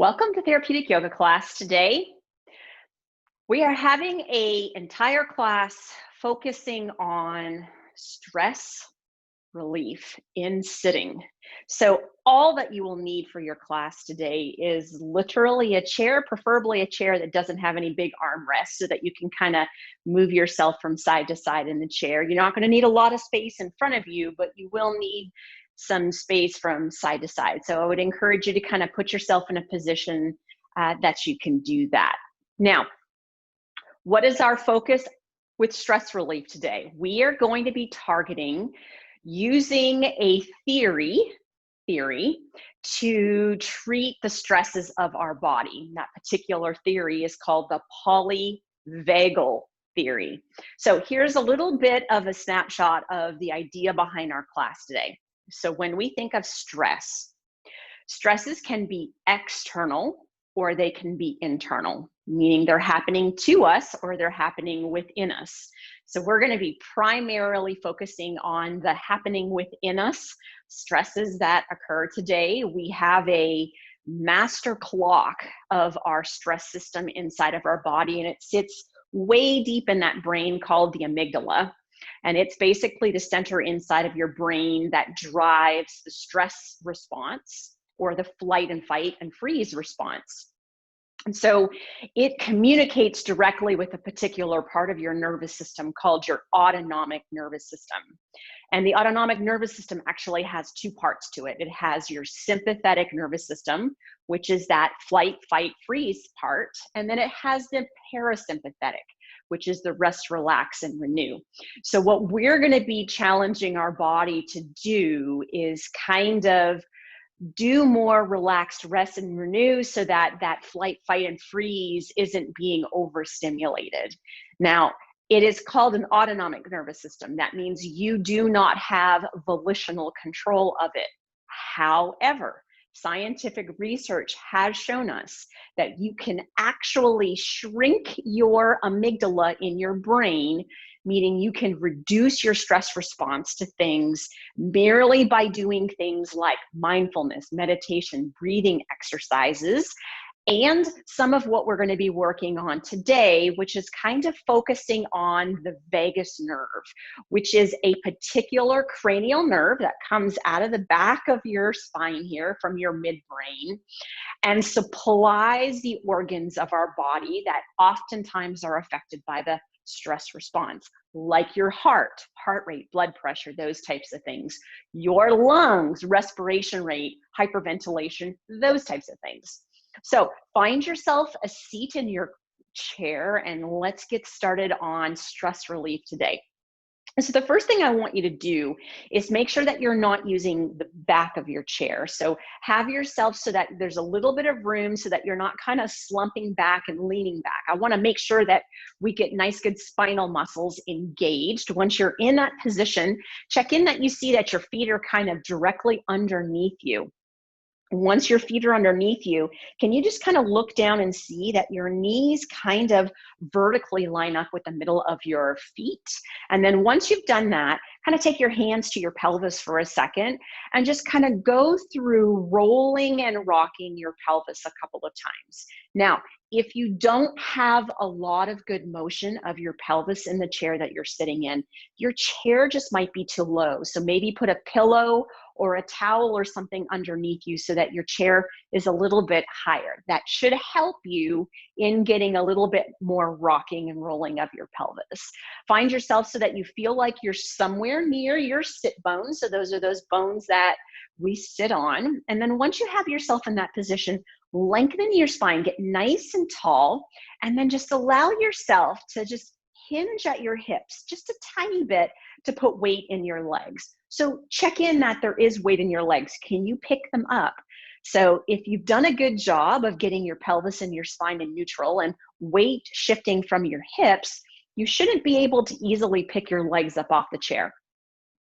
Welcome to Therapeutic Yoga Class. Today, we are having an entire class focusing on stress relief in sitting. So all that you will need for your class today is literally a chair, preferably a chair that doesn't have any big armrests so that you can kind of move yourself from side to side in the chair. You're not going to need a lot of space in front of you, but you will need some space from side to side. So I would encourage you to kind of put yourself in a position that you can do that. Now, what is our focus with stress relief today? We are going to be targeting using a theory to treat the stresses of our body. That particular theory is called the polyvagal theory. So here's a little bit of a snapshot of the idea behind our class today. So when we think of stresses can be external or they can be internal, meaning they're happening to us or they're happening within us. So we're going to be primarily focusing on the happening within us stresses that occur today. We have a master clock of our stress system inside of our body, and it sits way deep in that brain called the amygdala. And it's basically the center inside of your brain that drives the stress response or the flight and fight and freeze response. And so it communicates directly with a particular part of your nervous system called your autonomic nervous system. And the autonomic nervous system actually has two parts to it. It has your sympathetic nervous system, which is that flight, fight, freeze part. And then it has the parasympathetic, which is the rest, relax, and renew. So what we're going to be challenging our body to do is kind of do more relaxed rest and renew so that that flight, fight, and freeze isn't being overstimulated. Now, it is called an autonomic nervous system. That means you do not have volitional control of it. However, scientific research has shown us that you can actually shrink your amygdala in your brain, meaning you can reduce your stress response to things merely by doing things like mindfulness, meditation, breathing exercises, and some of what we're going to be working on today, which is kind of focusing on the vagus nerve, which is a particular cranial nerve that comes out of the back of your spine here from your midbrain and supplies the organs of our body that oftentimes are affected by the stress response, like your heart rate, blood pressure, those types of things, your lungs, respiration rate, hyperventilation, those types of things. So find yourself a seat in your chair and let's get started on stress relief today. So the first thing I want you to do is make sure that you're not using the back of your chair. So have yourself so that there's a little bit of room so that you're not kind of slumping back and leaning back. I want to make sure that we get nice, good spinal muscles engaged. Once you're in that position, check in that you see that your feet are kind of directly underneath you. Once your feet are underneath you, can you just kind of look down and see that your knees kind of vertically line up with the middle of your feet? And then once you've done that, kind of take your hands to your pelvis for a second and just kind of go through rolling and rocking your pelvis a couple of times. Now, if you don't have a lot of good motion of your pelvis in the chair that you're sitting in, your chair just might be too low. So maybe put a pillow or a towel or something underneath you so that your chair is a little bit higher. That should help you in getting a little bit more rocking and rolling of your pelvis. Find yourself so that you feel like you're somewhere near your sit bones. So those are those bones that we sit on. And then once you have yourself in that position, lengthen your spine, get nice and tall, and then just allow yourself to just hinge at your hips just a tiny bit to put weight in your legs. So check in that there is weight in your legs. Can you pick them up? So if you've done a good job of getting your pelvis and your spine in neutral and weight shifting from your hips, you shouldn't be able to easily pick your legs up off the chair.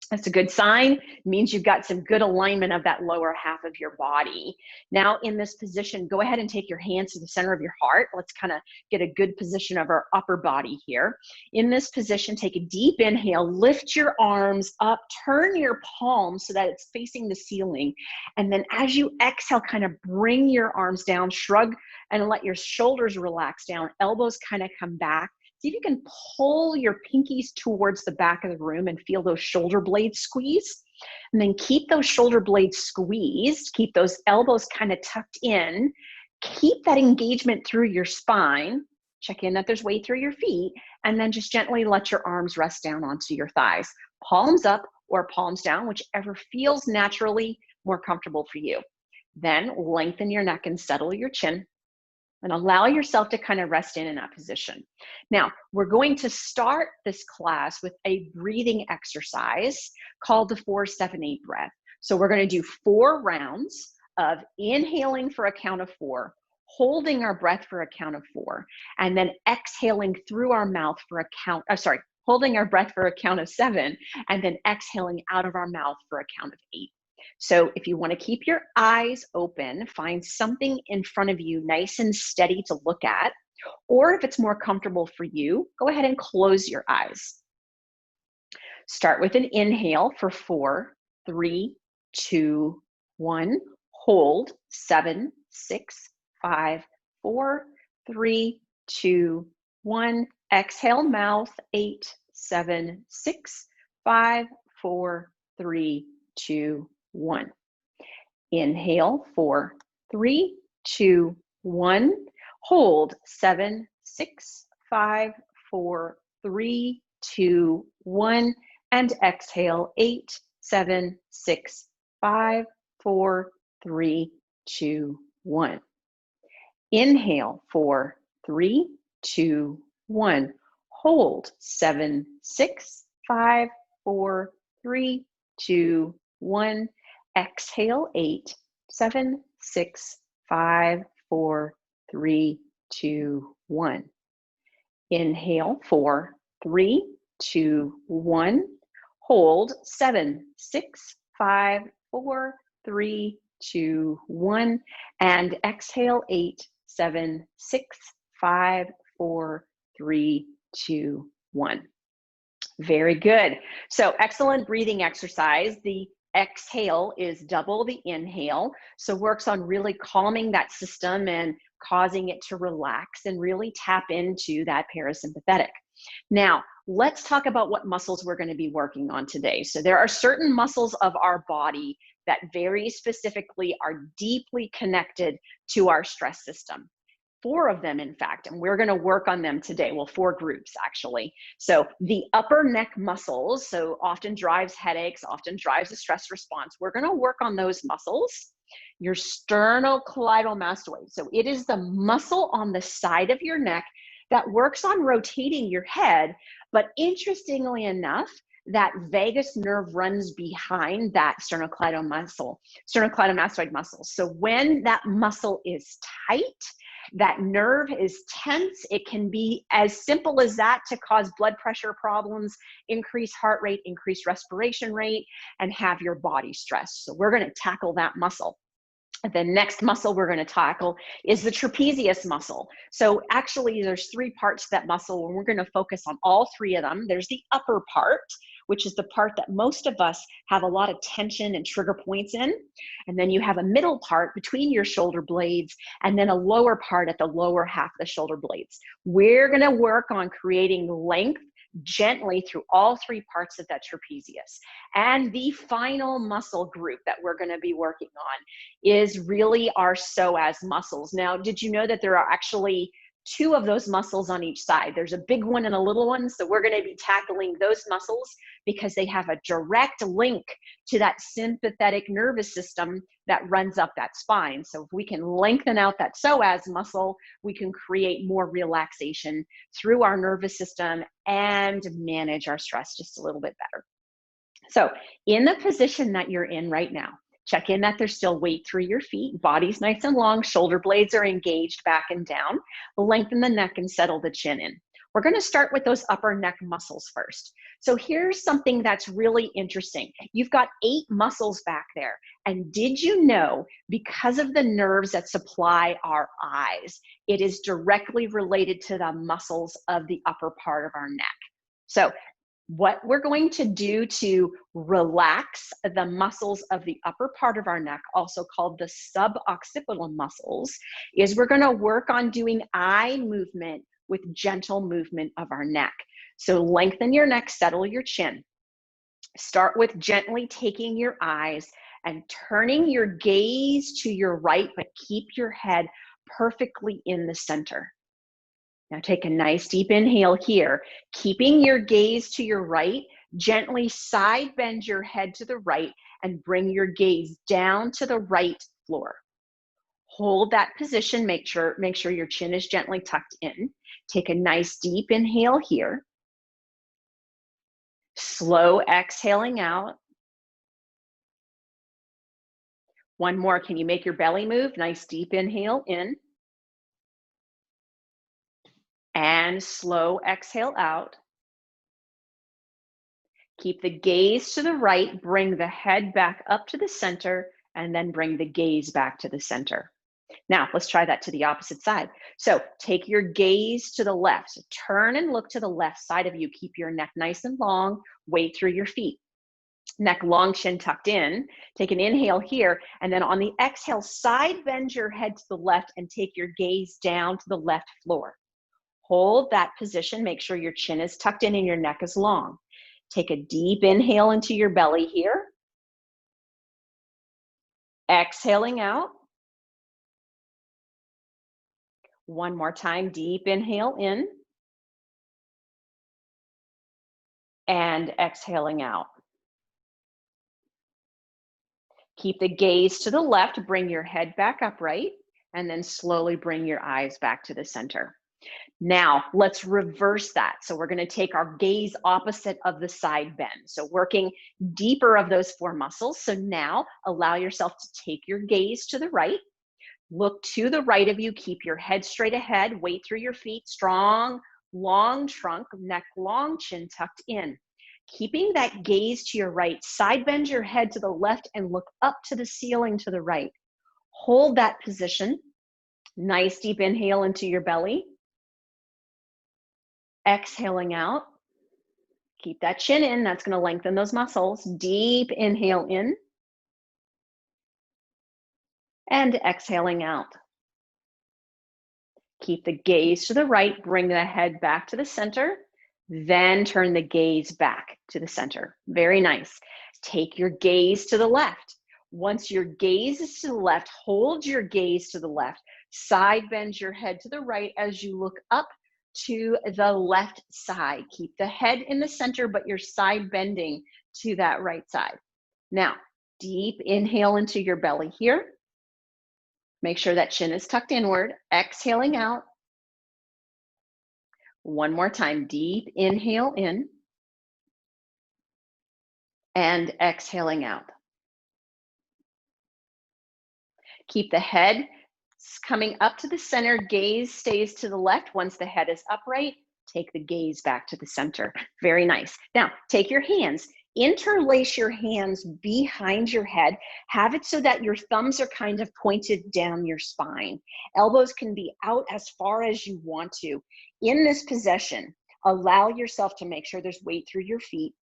That's a good sign. It means you've got some good alignment of that lower half of your body. Now in this position, go ahead and take your hands to the center of your heart. Let's kind of get a good position of our upper body here. In this position, take a deep inhale, lift your arms up, turn your palms so that it's facing the ceiling. And then as you exhale, kind of bring your arms down, shrug, and let your shoulders relax down, elbows kind of come back. See if you can pull your pinkies towards the back of the room and feel those shoulder blades squeeze. And then keep those shoulder blades squeezed. Keep those elbows kind of tucked in. Keep that engagement through your spine. Check in that there's weight through your feet. And then just gently let your arms rest down onto your thighs. Palms up or palms down, whichever feels naturally more comfortable for you. Then lengthen your neck and settle your chin. And allow yourself to kind of rest in that position. Now, we're going to start this class with a breathing exercise called the 4-7-8 breath. So we're going to do 4 rounds of inhaling for a count of 4, holding our breath for a count of 4, and then exhaling through our mouth for a count, holding our breath for a count of 7, and then exhaling out of our mouth for a count of 8. So if you want to keep your eyes open, find something in front of you nice and steady to look at, or if it's more comfortable for you, go ahead and close your eyes. Start with an inhale for 4, 3, 2, 1. Hold 7, 6, 5, 4, 3, 2, 1. Exhale, mouth 8, 7, 6, 5, 4, 3, 2, 1. Inhale 4, 3, 2, 1. Hold 7, 6, 5, 4, 3, 2, 1. And exhale 8, 7, 6, 5, 4, 3, 2, 1. Inhale 4, 3, 2, 1. Hold 7, 6, 5, 4, 3, 2, 1. Exhale 8, 7, 6, 5, 4, 3, 2, 1. Inhale 4, 3, 2, 1. Hold 7, 6, 5, 4, 3, 2, 1. And exhale 8, 7, 6, 5, 4, 3, 2, 1. Very good. So excellent breathing exercise. The exhale is double the inhale. So works on really calming that system and causing it to relax and really tap into that parasympathetic. Now, let's talk about what muscles we're going to be working on today. So there are certain muscles of our body that very specifically are deeply connected to our stress system. 4 of them, in fact, and we're going to work on them today. Well, 4 groups, actually. So the upper neck muscles, so often drives headaches, often drives a stress response. We're going to work on those muscles. Your sternocleidomastoid. So it is the muscle on the side of your neck that works on rotating your head. But interestingly enough, that vagus nerve runs behind that sternocleidomastoid muscle. So when that muscle is tight, that nerve is tense, it can be as simple as that to cause blood pressure problems, increase heart rate, increase respiration rate, and have your body stressed. So we're going to tackle that muscle. The next muscle we're going to tackle is the trapezius muscle. So actually there's 3 parts to that muscle, and we're going to focus on all 3 of them. There's the upper part, which is the part that most of us have a lot of tension and trigger points in. And then you have a middle part between your shoulder blades, and then a lower part at the lower half of the shoulder blades. We're going to work on creating length gently through all 3 parts of that trapezius. And the final muscle group that we're going to be working on is really our psoas muscles. Now, did you know that there are actually 2 of those muscles on each side? There's a big one and a little one. So we're going to be tackling those muscles because they have a direct link to that sympathetic nervous system that runs up that spine. So if we can lengthen out that psoas muscle, we can create more relaxation through our nervous system and manage our stress just a little bit better. So in the position that you're in right now, check in that there's still weight through your feet, body's nice and long, shoulder blades are engaged back and down. Lengthen the neck and settle the chin in. We're going to start with those upper neck muscles first. So here's something that's really interesting. You've got 8 muscles back there. And did you know, because of the nerves that supply our eyes, it is directly related to the muscles of the upper part of our neck. So what we're going to do to relax the muscles of the upper part of our neck, also called the suboccipital muscles, is we're going to work on doing eye movement with gentle movement of our neck. So lengthen your neck, settle your chin. Start with gently taking your eyes and turning your gaze to your right, but keep your head perfectly in the center. Now take a nice deep inhale here, keeping your gaze to your right. Gently side bend your head to the right and bring your gaze down to the right floor. Hold that position, make sure your chin is gently tucked in. Take a nice deep inhale here. Slow exhaling out. One more, can you make your belly move? Nice deep inhale in. And slow exhale out. Keep the gaze to the right, bring the head back up to the center, and then bring the gaze back to the center. Now, let's try that to the opposite side. So take your gaze to the left. So turn and look to the left side of you. Keep your neck nice and long. Weight through your feet. Neck long, chin tucked in. Take an inhale here, and then on the exhale, side bend your head to the left and take your gaze down to the left floor. Hold that position. Make sure your chin is tucked in and your neck is long. Take a deep inhale into your belly here. Exhaling out. One more time, deep inhale in. And exhaling out. Keep the gaze to the left, bring your head back upright, and then slowly bring your eyes back to the center. Now, let's reverse that. So we're going to take our gaze opposite of the side bend. So working deeper of those 4 muscles. So now allow yourself to take your gaze to the right. Look to the right of you. Keep your head straight ahead. Weight through your feet. Strong, long trunk, neck long, chin tucked in. Keeping that gaze to your right, side bend your head to the left and look up to the ceiling to the right. Hold that position. Nice deep inhale into your belly. Exhaling out. Keep that chin in. That's going to lengthen those muscles. Deep inhale in. And exhaling out. Keep the gaze to the right. Bring the head back to the center. Then turn the gaze back to the center. Very nice. Take your gaze to the left. Once your gaze is to the left, hold your gaze to the left. Side bend your head to the right as you look up to the left side. Keep the head in the center, but you're side bending to that right side. Now, deep inhale into your belly here. Make sure that chin is tucked inward. Exhaling out. One more time, deep inhale in and exhaling out. Keep the head coming up to the center, gaze stays to the left. Once the head is upright, take the gaze back to the center. Very nice. Now, take your hands, interlace your hands behind your head. Have it so that your thumbs are kind of pointed down your spine. Elbows can be out as far as you want to. In this position, allow yourself to make sure there's weight through your feet.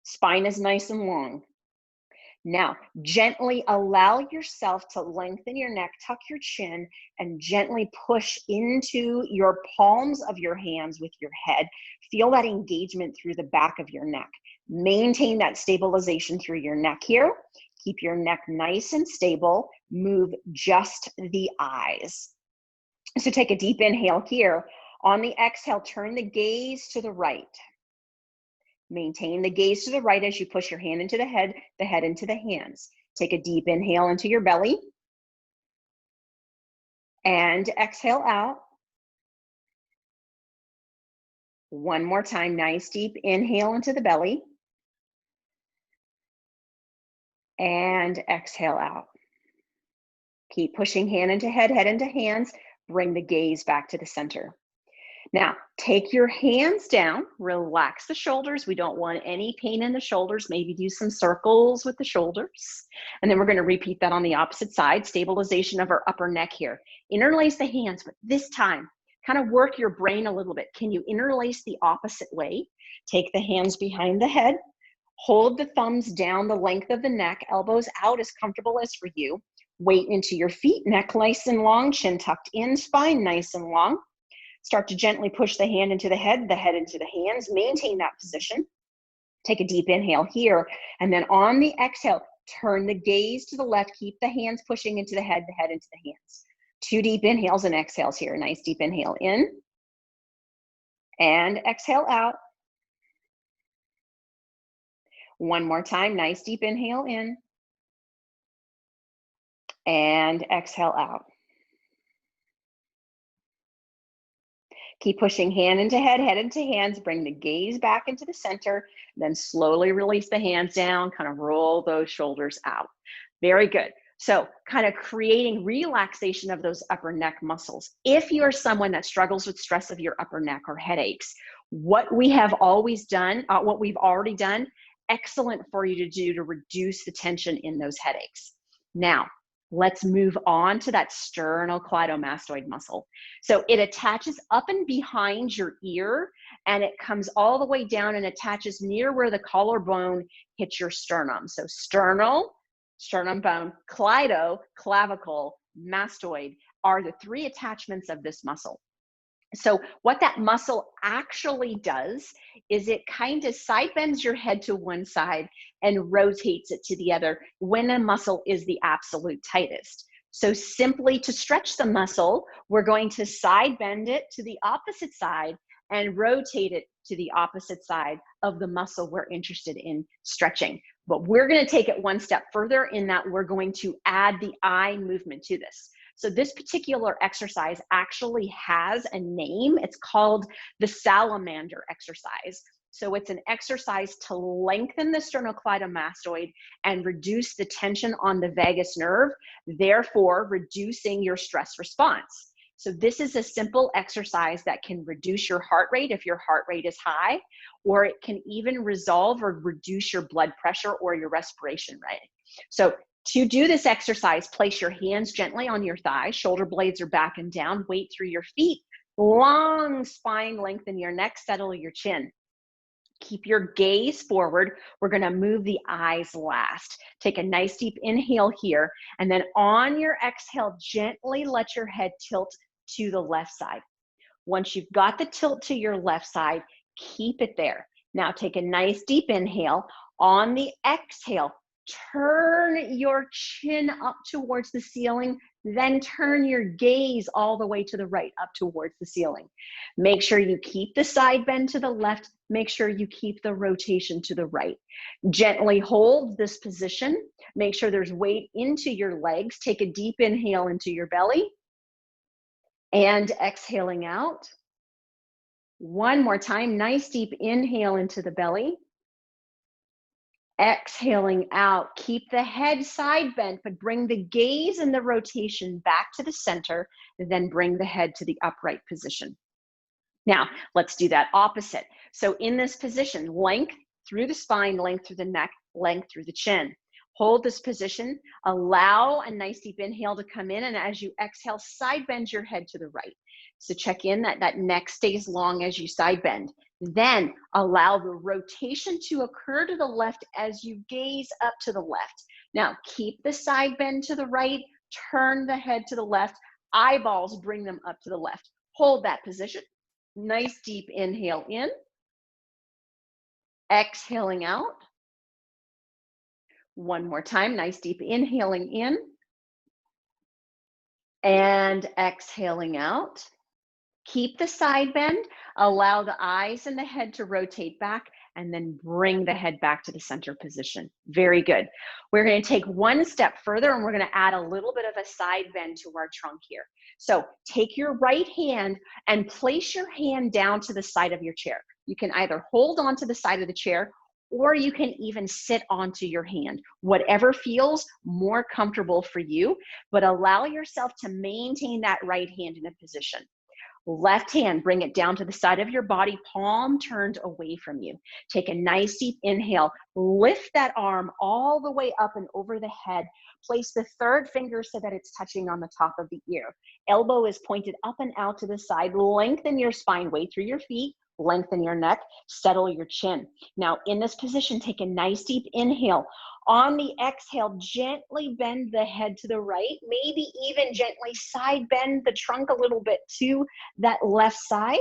Spine is nice and long. Now, gently allow yourself to lengthen your neck, tuck your chin, and gently push into your palms of your hands with your head. Feel that engagement through the back of your neck. Maintain that stabilization through your neck here. Keep your neck nice and stable. Move just the eyes. So take a deep inhale here. On the exhale, turn the gaze to the right. Maintain the gaze to the right as you push your hand into the head into the hands. Take a deep inhale into your belly. And exhale out. One more time, nice deep inhale into the belly. And exhale out. Keep pushing hand into head into hands. Bring the gaze back to the center. Now, take your hands down, relax the shoulders. We don't want any pain in the shoulders. Maybe do some circles with the shoulders. And then we're going to repeat that on the opposite side, stabilization of our upper neck here. Interlace the hands, but this time, kind of work your brain a little bit. Can you interlace the opposite way? Take the hands behind the head, hold the thumbs down the length of the neck, elbows out as comfortable as for you. Weight into your feet, neck nice and long, chin tucked in, spine nice and long. Start to gently push the hand into the head into the hands. Maintain that position. Take a deep inhale here. And then on the exhale, turn the gaze to the left. Keep the hands pushing into the head into the hands. 2 deep inhales and exhales here. Nice deep inhale in. And exhale out. One more time. Nice deep inhale in. And exhale out. Keep pushing hand into head into hands. Bring the gaze back into the center. Then slowly release the hands down. Kind of roll those shoulders out. Very good. So kind of creating relaxation of those upper neck muscles. If you're someone that struggles with stress of your upper neck or headaches, what we have always done, what we've already done, excellent for you to do to reduce the tension in those headaches. Now, let's move on to that sternocleidomastoid muscle. So it attaches up and behind your ear, and it comes all the way down and attaches near where the collarbone hits your sternum. So sternal, sternum bone, cleido, clavicle, mastoid are the 3 attachments of this muscle. So what that muscle actually does is it kind of side bends your head to one side and rotates it to the other when a muscle is the absolute tightest. So simply to stretch the muscle, we're going to side bend it to the opposite side and rotate it to the opposite side of the muscle we're interested in stretching. But we're going to take it one step further in that we're going to add the eye movement to this. So this particular exercise actually has a name. It's called the Salamander exercise. So it's an exercise to lengthen the sternocleidomastoid and reduce the tension on the vagus nerve, therefore reducing your stress response. So this is a simple exercise that can reduce your heart rate if your heart rate is high, or it can even resolve or reduce your blood pressure or your respiration rate. So to do this exercise, place your hands gently on your thighs, shoulder blades are back and down, weight through your feet, long spine, lengthen your neck, settle your chin. Keep your gaze forward. We're going to move the eyes last. Take a nice deep inhale here, and then on your exhale, gently let your head tilt to the left side. Once you've got the tilt to your left side, keep it there. Now take a nice deep inhale. On the exhale, turn your chin up towards the ceiling, then turn your gaze all the way to the right, up towards the ceiling. Make sure you keep the side bend to the left. Make sure you keep the rotation to the right. Gently hold this position. Make sure there's weight into your legs. Take a deep inhale into your belly and exhaling out. One more time, nice deep inhale into the belly. Exhaling out, keep the head side bent, but bring the gaze and the rotation back to the center, then bring the head to the upright position. Now, let's do that opposite. So in this position, length through the spine, length through the neck, length through the chin. Hold this position, allow a nice deep inhale to come in, and as you exhale, side bend your head to the right. So check in that neck stays long as you side bend. Then allow the rotation to occur to the left as you gaze up to the left. Now keep the side bend to the right, turn the head to the left, eyeballs bring them up to the left. Hold that position. Nice deep inhale in, exhaling out. One more time, nice deep inhaling in and exhaling out. Keep the side bend, allow the eyes and the head to rotate back, and then bring the head back to the center position. Very good. We're going to take one step further, and we're going to add a little bit of a side bend to our trunk here. So take your right hand and place your hand down to the side of your chair. You can either hold onto the side of the chair, or you can even sit onto your hand, whatever feels more comfortable for you, but allow yourself to maintain that right hand in a position. Left hand, bring it down to the side of your body, palm turned away from you. Take a nice deep inhale. Lift that arm all the way up and over the head. Place the third finger so that it's touching on the top of the ear. Elbow is pointed up and out to the side. Lengthen your spine, way through your feet. Lengthen your neck. Settle your chin. Now, in this position, take a nice deep inhale. On the exhale, gently bend the head to the right, maybe even gently side bend the trunk a little bit to that left side.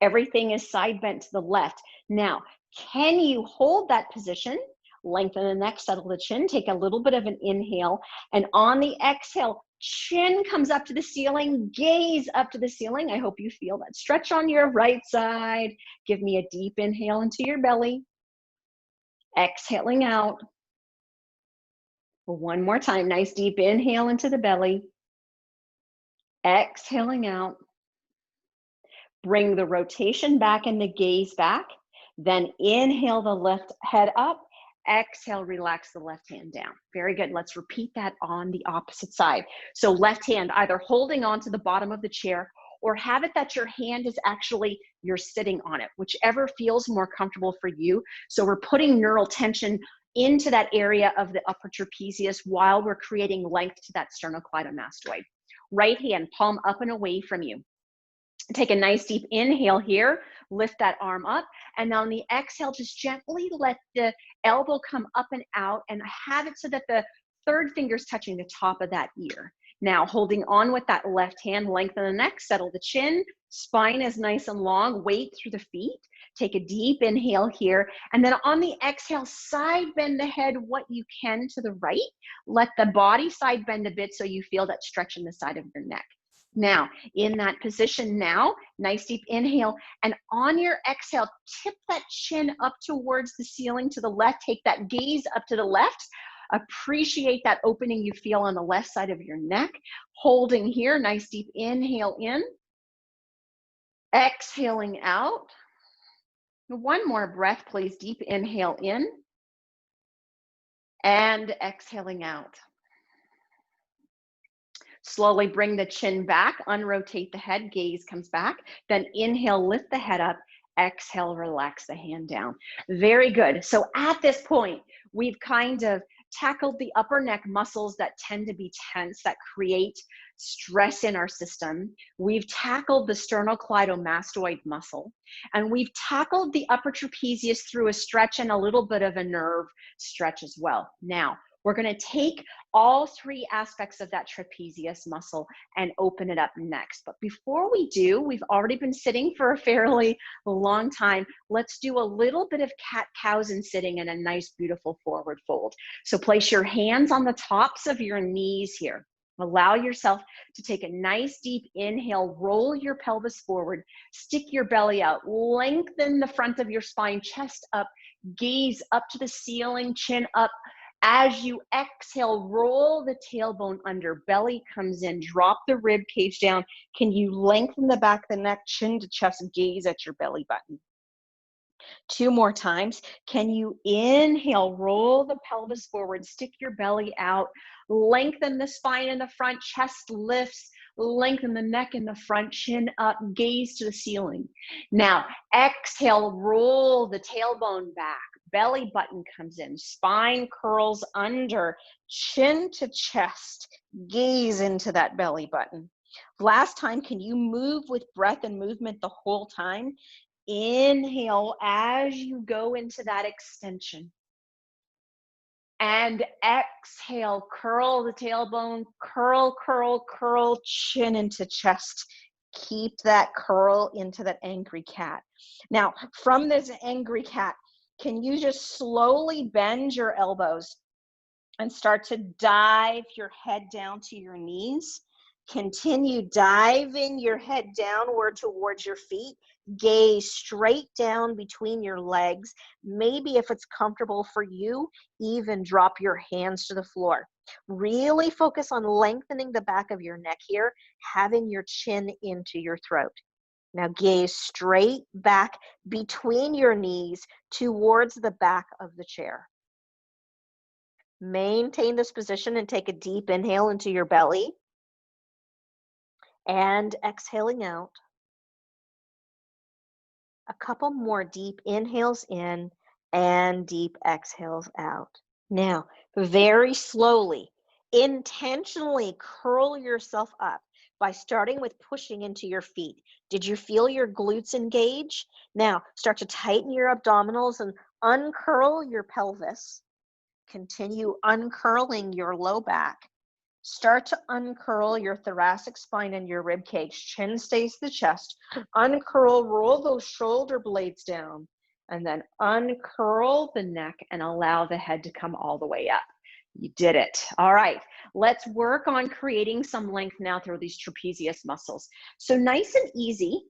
Everything is side bent to the left. Now, can you hold that position? Lengthen the neck, settle the chin, take a little bit of an inhale, and on the exhale, chin comes up to the ceiling, gaze up to the ceiling. I hope you feel that stretch on your right side. Give me a deep inhale into your belly. Exhaling out. One more time, nice deep inhale into the belly. Exhaling out. Bring the rotation back and the gaze back. Then inhale the left head up. Exhale, relax the left hand down. Very good. Let's repeat that on the opposite side. So left hand either holding on to the bottom of the chair or have it that your hand is actually, you're sitting on it, whichever feels more comfortable for you. So we're putting neural tension into that area of the upper trapezius while we're creating length to that sternocleidomastoid. Right hand, palm up and away from you. Take a nice deep inhale here, lift that arm up, and on the exhale, just gently let the elbow come up and out and have it so that the third finger's touching the top of that ear. Now, holding on with that left hand, lengthen the neck, settle the chin, spine is nice and long, weight through the feet. Take a deep inhale here, and then on the exhale, side bend the head what you can to the right. Let the body side bend a bit so you feel that stretch in the side of your neck. Now, in that position now, nice deep inhale, and on your exhale, tip that chin up towards the ceiling to the left, take that gaze up to the left, appreciate that opening you feel on the left side of your neck, holding here, nice deep inhale in, exhaling out. One more breath, please, deep inhale in, and exhaling out. Slowly bring the chin back, unrotate the head, gaze comes back, then inhale, lift the head up, exhale, relax the hand down. Very good. So at this point, we've kind of tackled the upper neck muscles that tend to be tense, that create stress in our system. We've tackled the sternocleidomastoid muscle, and we've tackled the upper trapezius through a stretch and a little bit of a nerve stretch as well. Now, we're going to take all three aspects of that trapezius muscle and open it up next. But before we do, we've already been sitting for a fairly long time. Let's do a little bit of cat-cows and sitting in a nice, beautiful forward fold. So place your hands on the tops of your knees here. Allow yourself to take a nice deep inhale, roll your pelvis forward, stick your belly out, lengthen the front of your spine, chest up, gaze up to the ceiling, chin up. As you exhale, roll the tailbone under, belly comes in, drop the rib cage down. Can you lengthen the back of the neck, chin to chest, gaze at your belly button? Two more times. Can you inhale, roll the pelvis forward, stick your belly out, lengthen the spine in the front, chest lifts, lengthen the neck in the front, chin up, gaze to the ceiling. Now, exhale, roll the tailbone back. Belly button comes in, spine curls under, chin to chest, gaze into that belly button. Last time, can you move with breath and movement the whole time? Inhale as you go into that extension. And exhale, curl the tailbone, curl, curl, curl, chin into chest. Keep that curl into that angry cat. Now, from this angry cat, can you just slowly bend your elbows and start to dive your head down to your knees? Continue diving your head downward towards your feet. Gaze straight down between your legs. Maybe if it's comfortable for you, even drop your hands to the floor. Really focus on lengthening the back of your neck here, having your chin into your throat. Now gaze straight back between your knees towards the back of the chair. Maintain this position and take a deep inhale into your belly. and exhaling out. A couple more deep inhales in and deep exhales out. Now, very slowly, intentionally curl yourself up by starting with pushing into your feet. Did you feel your glutes engage? Now, start to tighten your abdominals and uncurl your pelvis. Continue uncurling your low back. Start to uncurl your thoracic spine and your rib cage. Chin stays the chest. Uncurl, roll those shoulder blades down, and then uncurl the neck and allow the head to come all the way up. You did it. All right, let's work on creating some length now through these trapezius muscles. So nice and easy,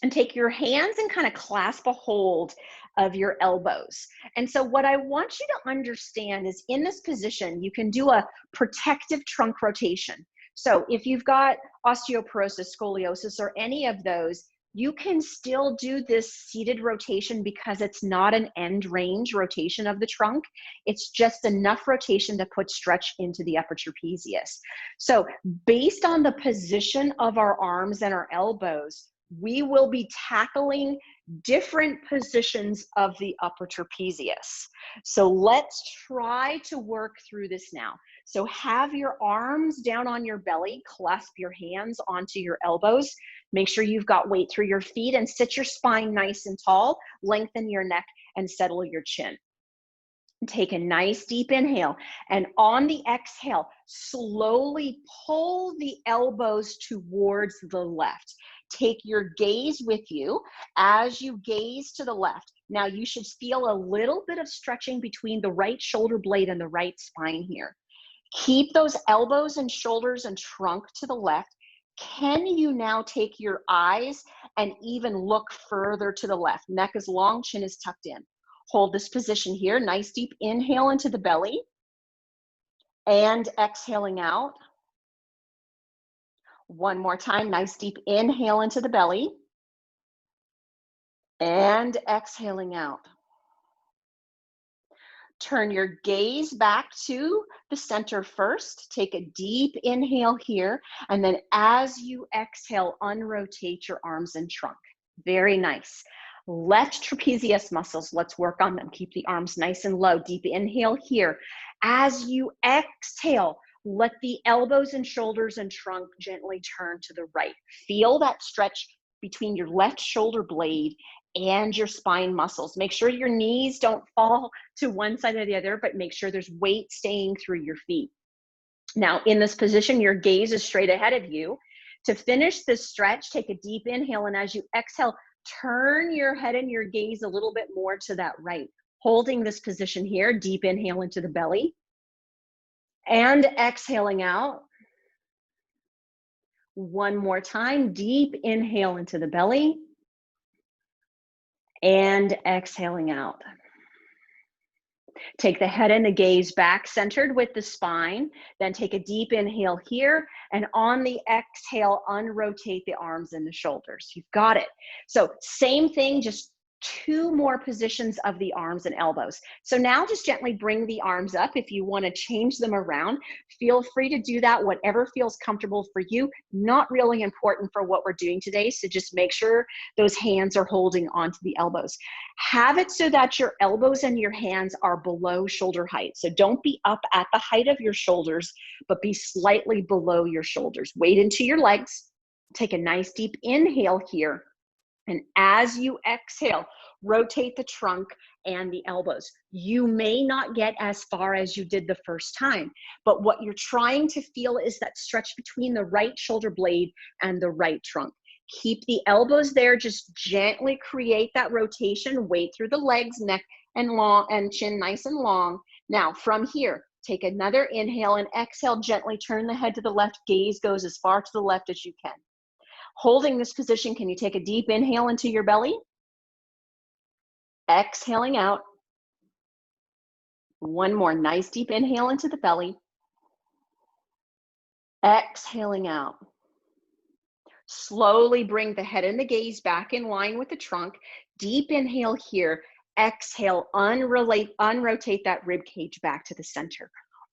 and take your hands and kind of clasp a hold of your elbows. And so what I want you to understand is in this position, you can do a protective trunk rotation. So if you've got osteoporosis, scoliosis, or any of those, you can still do this seated rotation because it's not an end range rotation of the trunk. It's just enough rotation to put stretch into the upper trapezius. So based on the position of our arms and our elbows, we will be tackling different positions of the upper trapezius. So let's try to work through this now. So have your arms down on your belly, clasp your hands onto your elbows. Make sure you've got weight through your feet and sit your spine nice and tall. Lengthen your neck and settle your chin. Take a nice deep inhale, and on the exhale, slowly pull the elbows towards the left. Take your gaze with you as you gaze to the left. Now you should feel a little bit of stretching between the right shoulder blade and the right spine here. Keep those elbows and shoulders and trunk to the left. Can you now take your eyes and even look further to the left? Neck is long, chin is tucked in. Hold this position here. Nice deep inhale into the belly and exhaling out. One more time. Nice deep inhale into the belly and exhaling out. Turn your gaze back to the center first. Take a deep inhale here. And then as you exhale, unrotate your arms and trunk. Very nice. Left trapezius muscles, let's work on them. Keep the arms nice and low. Deep inhale here. As you exhale, let the elbows and shoulders and trunk gently turn to the right. Feel that stretch between your left shoulder blade and your spine muscles. Make sure your knees don't fall to one side or the other, but make sure there's weight staying through your feet. Now, in this position, your gaze is straight ahead of you. To finish this stretch, take a deep inhale, and as you exhale, turn your head and your gaze a little bit more to that right. Holding this position here, deep inhale into the belly and exhaling out. One more time, deep inhale into the belly and exhaling out. Take the head and the gaze back centered with the spine. Then take a deep inhale here, and on the exhale, unrotate the arms and the shoulders. You've got it. So same thing, just two more positions of the arms and elbows. So now just gently bring the arms up. If you want to change them around, feel free to do that, whatever feels comfortable for you. Not really important for what we're doing today, so just make sure those hands are holding onto the elbows. Have it so that your elbows and your hands are below shoulder height. So don't be up at the height of your shoulders, but be slightly below your shoulders. Weight into your legs. Take a nice deep inhale here. And as you exhale, rotate the trunk and the elbows. You may not get as far as you did the first time, but what you're trying to feel is that stretch between the right shoulder blade and the right trunk. Keep the elbows there, just gently create that rotation, weight through the legs, neck and long and chin nice and long. Now from here, take another inhale and exhale, gently turn the head to the left, gaze goes as far to the left as you can. Holding this position, can you take a deep inhale into your belly? Exhaling out. One more nice deep inhale into the belly. Exhaling out. Slowly bring the head and the gaze back in line with the trunk. Deep inhale here. Exhale, unrotate that rib cage back to the center.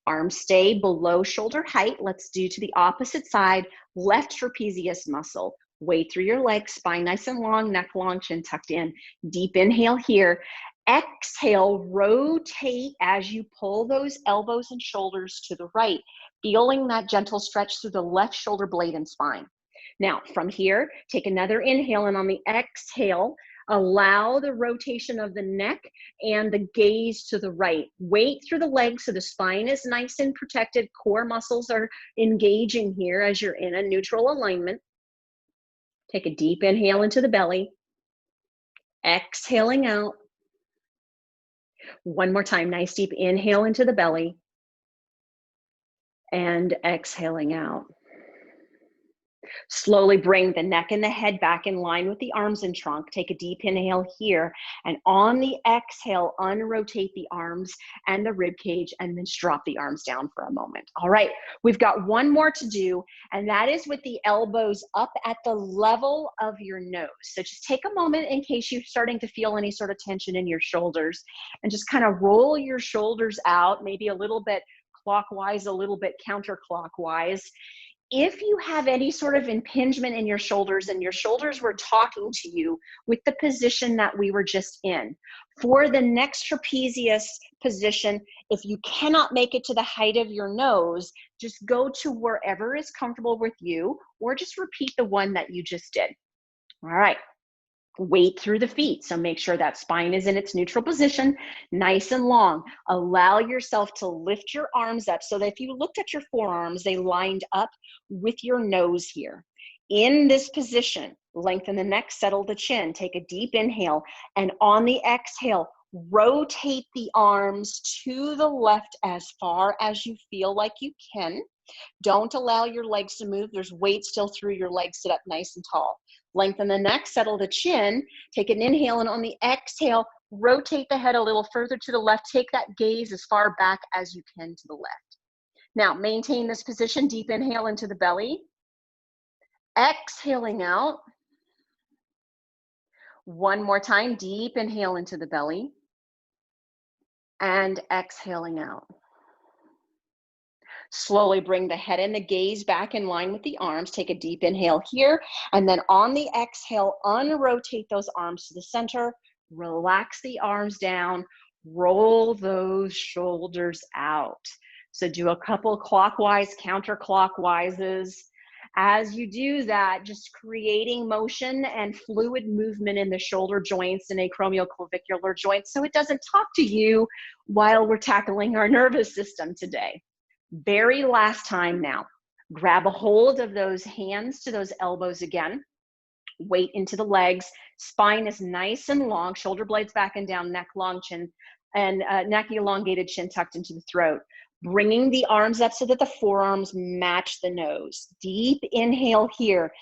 Arms stay below shoulder height. Let's do to the opposite side, left trapezius muscle. Weight through your legs, spine nice and long, neck long, chin tucked in. Deep inhale here. Exhale, rotate as you pull those elbows and shoulders to the right, feeling that gentle stretch through the left shoulder blade and spine. Now, from here, take another inhale, and on the exhale, allow the rotation of the neck and the gaze to the right. Weight through the legs so the spine is nice and protected. Core muscles are engaging here as you're in a neutral alignment. Take a deep inhale into the belly. Exhaling out. One more time, nice deep inhale into the belly. And exhaling out. Slowly bring the neck and the head back in line with the arms and trunk. Take a deep inhale here. And on the exhale, unrotate the arms and the rib cage, and then drop the arms down for a moment. All right, we've got one more to do, and that is with the elbows up at the level of your nose. So just take a moment in case you're starting to feel any sort of tension in your shoulders, and just kind of roll your shoulders out, maybe a little bit clockwise, a little bit counterclockwise. If you have any sort of impingement in your shoulders and your shoulders were talking to you with the position that we were just in, for the next trapezius position, if you cannot make it to the height of your nose, just go to wherever is comfortable with you, or just repeat the one that you just did. All right. Weight through the feet. So make sure that spine is in its neutral position, nice and long. Allow yourself to lift your arms up so that if you looked at your forearms, they lined up with your nose here. In this position, lengthen the neck, settle the chin, take a deep inhale, and on the exhale, rotate the arms to the left as far as you feel like you can. Don't allow your legs to move. There's weight still through your legs. Sit up nice and tall. Lengthen the neck, settle the chin, take an inhale, and on the exhale, rotate the head a little further to the left. Take that gaze as far back as you can to the left. Now, maintain this position. Deep inhale into the belly. Exhaling out. One more time. Deep inhale into the belly. And exhaling out. Slowly bring the head and the gaze back in line with the arms. Take a deep inhale here. And then on the exhale, unrotate those arms to the center. Relax the arms down. Roll those shoulders out. So do a couple clockwise, counterclockwise. As you do that, just creating motion and fluid movement in the shoulder joints and acromioclavicular joints so it doesn't talk to you while we're tackling our nervous system today. Very last time now. Grab a hold of those hands to those elbows again. Weight into the legs. Spine is nice and long. Shoulder blades back and down. Neck long, chin, and neck elongated, chin tucked into the throat. Bringing the arms up so that the forearms match the nose. Deep inhale here.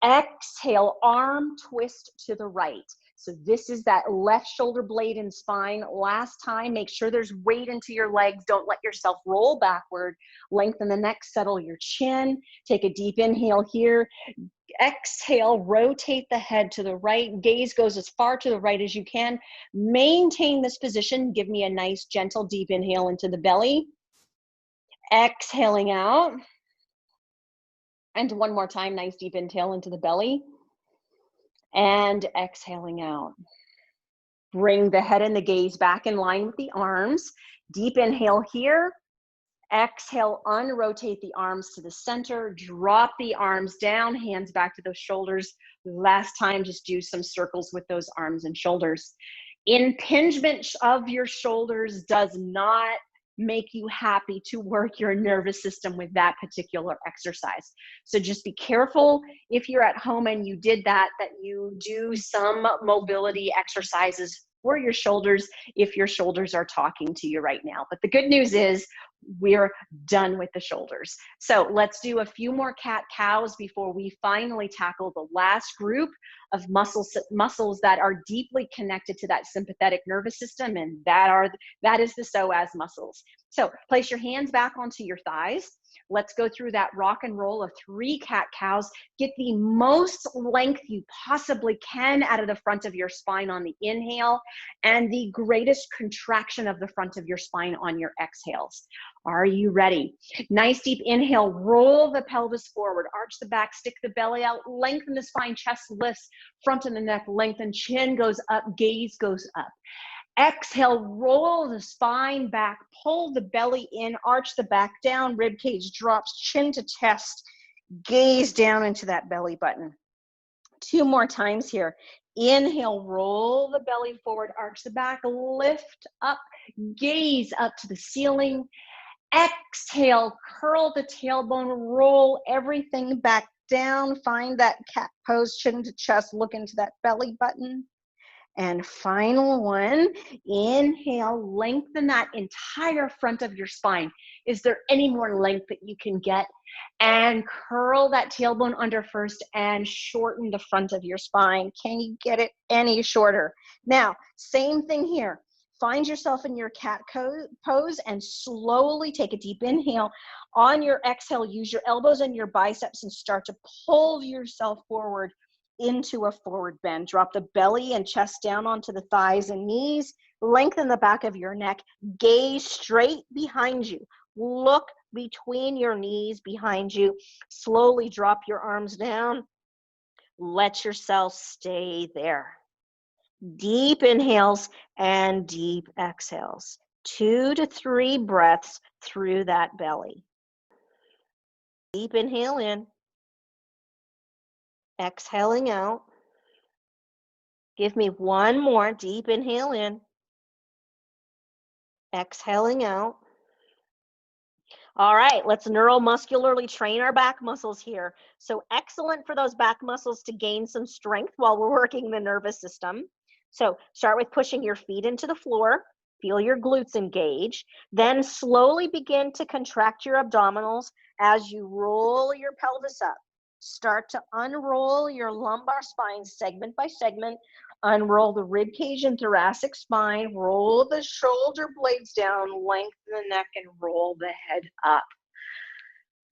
Exhale, arm twist to the right. So this is that left shoulder blade and spine. Last time, make sure there's weight into your legs. Don't let yourself roll backward. Lengthen the neck, settle your chin. Take a deep inhale here. Exhale, rotate the head to the right. Gaze goes as far to the right as you can. Maintain this position. Give me a nice, gentle, deep inhale into the belly. Exhaling out. And one more time, nice deep inhale into the belly. And exhaling out. Bring the head and the gaze back in line with the arms. Deep inhale here. Exhale, unrotate the arms to the center. Drop the arms down, hands back to those shoulders. Last time, just do some circles with those arms and shoulders. Impingement of your shoulders does not make you happy to work your nervous system with that particular exercise. So just be careful if you're at home and you did that you do some mobility exercises for your shoulders if your shoulders are talking to you right now. But the good news is we're done with the shoulders. So let's do a few more cat-cows before we finally tackle the last group of muscles that are deeply connected to that sympathetic nervous system, and that is the psoas muscles. So place your hands back onto your thighs. Let's go through that rock and roll of 3 cat-cows. Get the most length you possibly can out of the front of your spine on the inhale, and the greatest contraction of the front of your spine on your exhales. Are you ready? Nice deep inhale, roll the pelvis forward, arch the back, stick the belly out, lengthen the spine, chest lifts, front of the neck lengthen, chin goes up, gaze goes up. Exhale, roll the spine back, pull the belly in, arch the back down, rib cage drops, chin to chest, gaze down into that belly button. 2 more times here. Inhale, roll the belly forward, arch the back, lift up, gaze up to the ceiling. Exhale, curl the tailbone, roll everything back down, find that cat pose, chin to chest, look into that belly button. And final one, inhale, lengthen that entire front of your spine. Is there any more length that you can get? And curl that tailbone under first and shorten the front of your spine. Can you get it any shorter? Now, same thing here. Find yourself in your cat pose and slowly take a deep inhale. On your exhale, use your elbows and your biceps and start to pull yourself forward into a forward bend. Drop the belly and chest down onto the thighs and knees. Lengthen the back of your neck. Gaze straight behind you. Look between your knees behind you. Slowly drop your arms down. Let yourself stay there. Deep inhales and deep exhales. 2 to 3 breaths through that belly. Deep inhale in. Exhaling out. Give me one more. Deep inhale in. Exhaling out. All right, let's neuromuscularly train our back muscles here. So excellent for those back muscles to gain some strength while we're working the nervous system. So start with pushing your feet into the floor. Feel your glutes engage. Then slowly begin to contract your abdominals as you roll your pelvis up. Start to unroll your lumbar spine segment by segment. Unroll the rib cage and thoracic spine. Roll the shoulder blades down. Lengthen the neck and roll the head up.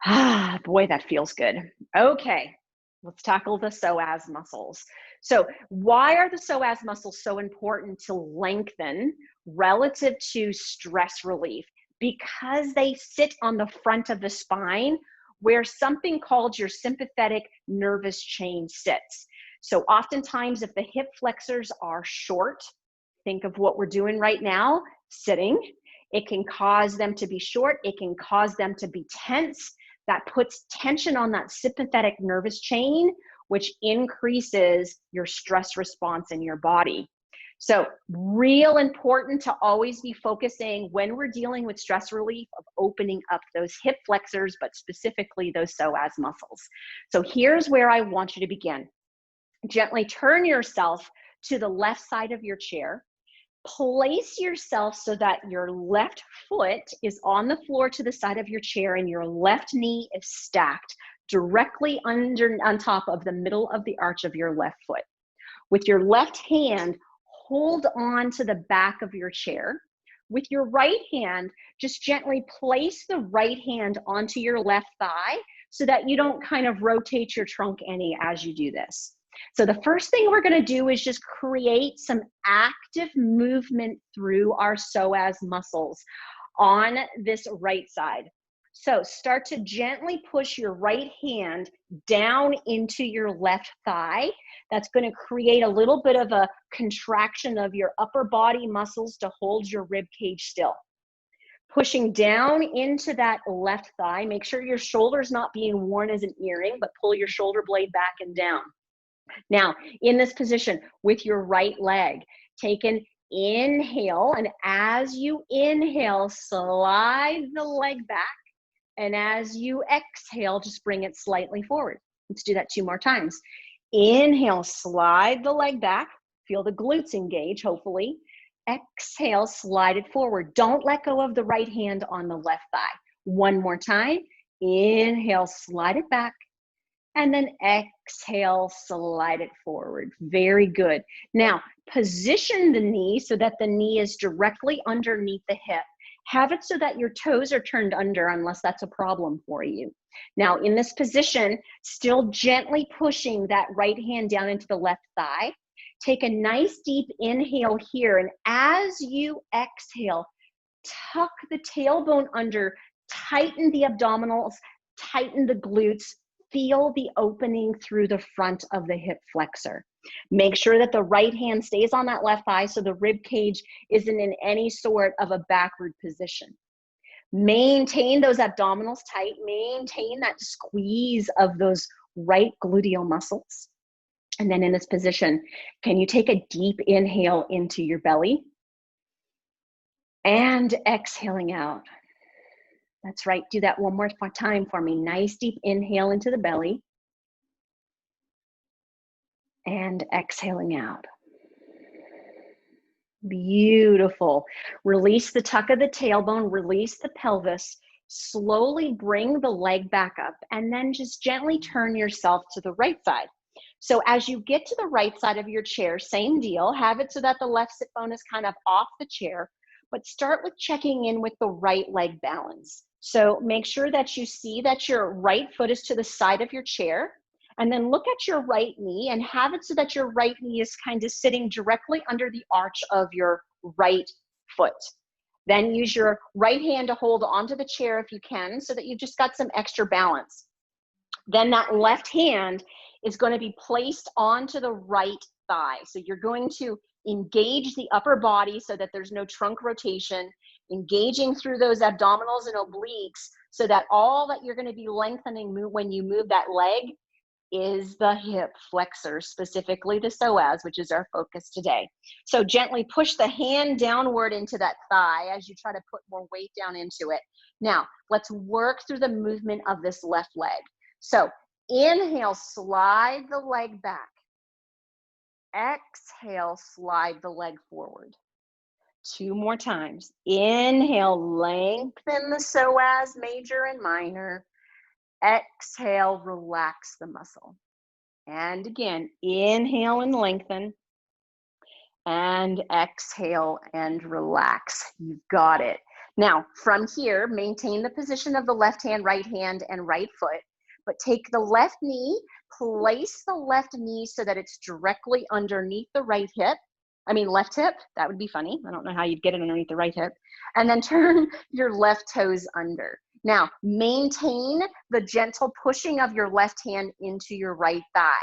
Ah, boy, that feels good. Okay, let's tackle the psoas muscles. So why are the psoas muscles so important to lengthen relative to stress relief? Because they sit on the front of the spine where something called your sympathetic nervous chain sits. So oftentimes if the hip flexors are short, think of what we're doing right now, sitting, it can cause them to be short, it can cause them to be tense. That puts tension on that sympathetic nervous chain, which increases your stress response in your body. So real important to always be focusing when we're dealing with stress relief of opening up those hip flexors, but specifically those psoas muscles. So here's where I want you to begin. Gently turn yourself to the left side of your chair. Place yourself so that your left foot is on the floor to the side of your chair and your left knee is stacked directly on top of the middle of the arch of your left foot. With your left hand, hold on to the back of your chair. With your right hand, just gently place the right hand onto your left thigh so that you don't kind of rotate your trunk any as you do this. So the first thing we're going to do is just create some active movement through our psoas muscles on this right side. So start to gently push your right hand down into your left thigh. That's going to create a little bit of a contraction of your upper body muscles to hold your rib cage still. Pushing down into that left thigh, make sure your shoulder's not being worn as an earring, but pull your shoulder blade back and down. Now, in this position with your right leg, take an inhale, and as you inhale, slide the leg back, and as you exhale, just bring it slightly forward. Let's do that 2 more times. Inhale, slide the leg back, feel the glutes engage, hopefully. Exhale, slide it forward. Don't let go of the right hand on the left thigh. 1 more time. Inhale, slide it back. And then exhale, slide it forward. Very good. Now, position the knee so that the knee is directly underneath the hip. Have it so that your toes are turned under unless that's a problem for you. Now, in this position, still gently pushing that right hand down into the left thigh. Take a nice deep inhale here, and as you exhale, tuck the tailbone under, tighten the abdominals, tighten the glutes, feel the opening through the front of the hip flexor. Make sure that the right hand stays on that left thigh so the rib cage isn't in any sort of a backward position. Maintain those abdominals tight, maintain that squeeze of those right gluteal muscles. And then in this position, can you take a deep inhale into your belly? And exhaling out. That's right, do that one more time for me. Nice deep inhale into the belly. And exhaling out. Beautiful. Release the tuck of the tailbone, release the pelvis, slowly bring the leg back up, and then just gently turn yourself to the right side. So as you get to the right side of your chair, same deal, have it so that the left sit bone is kind of off the chair, but start with checking in with the right leg balance. So make sure that you see that your right foot is to the side of your chair, and then look at your right knee and have it so that your right knee is kind of sitting directly under the arch of your right foot. Then use your right hand to hold onto the chair if you can, so that you've just got some extra balance. Then that left hand is going to be placed onto the right thigh. So you're going to engage the upper body so that there's no trunk rotation, engaging through those abdominals and obliques so that all that you're going to be lengthening when you move that leg is the hip flexor, specifically the psoas, which is our focus today. So gently push the hand downward into that thigh as you try to put more weight down into it. Now, let's work through the movement of this left leg. So inhale, slide the leg back. Exhale, slide the leg forward. 2 more times. Inhale, lengthen the psoas, major and minor. Exhale, relax the muscle. And again, inhale and lengthen. And exhale and relax. You've got it. Now, from here, maintain the position of the left hand, right hand, and right foot. But take the left knee, place the left knee so that it's directly underneath the right hip. Left hip. That would be funny. I don't know how you'd get it underneath the right hip. And then turn your left toes under. Now, maintain the gentle pushing of your left hand into your right thigh.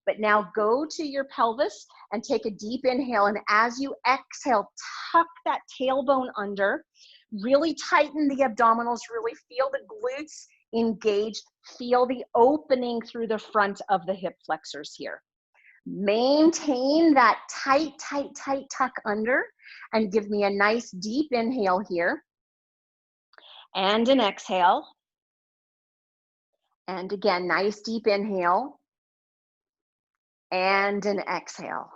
But now go to your pelvis and take a deep inhale. And as you exhale, tuck that tailbone under. Really tighten the abdominals. Really feel the glutes engaged. Feel the opening through the front of the hip flexors here. Maintain that tight, tight, tight tuck under. And give me a nice deep inhale here. And an exhale. And again, nice deep inhale. And an exhale.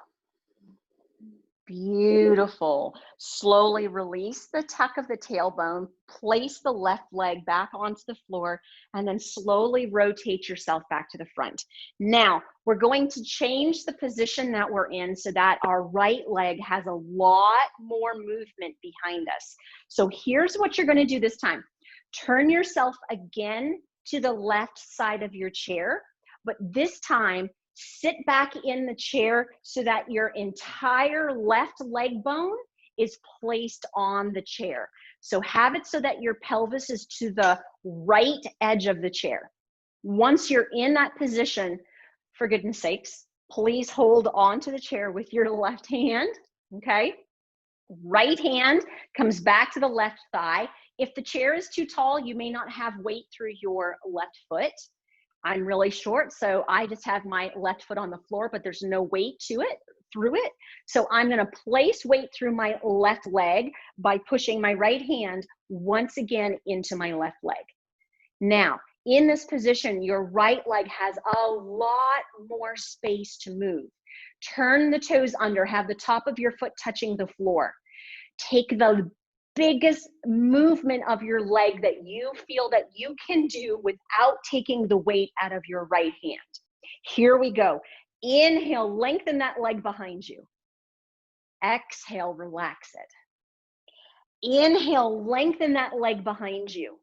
Beautiful. Slowly release the tuck of the tailbone, place the left leg back onto the floor, and then slowly rotate yourself back to the front. Now, we're going to change the position that we're in so that our right leg has a lot more movement behind us. So here's what you're going to do this time. Turn yourself again to the left side of your chair, but this time, sit back in the chair so that your entire left leg bone is placed on the chair. So have it so that your pelvis is to the right edge of the chair. Once you're in that position, for goodness sakes, please hold on to the chair with your left hand, okay? Right hand comes back to the left thigh. If the chair is too tall, you may not have weight through your left foot. I'm really short, so I just have my left foot on the floor, but there's no weight to it, through it. So I'm gonna place weight through my left leg by pushing my right hand once again into my left leg. Now, in this position, your right leg has a lot more space to move. Turn the toes under, have the top of your foot touching the floor. Take the biggest movement of your leg that you feel that you can do without taking the weight out of your right hand. Here we go. Inhale, lengthen that leg behind you. Exhale, relax it. Inhale, lengthen that leg behind you.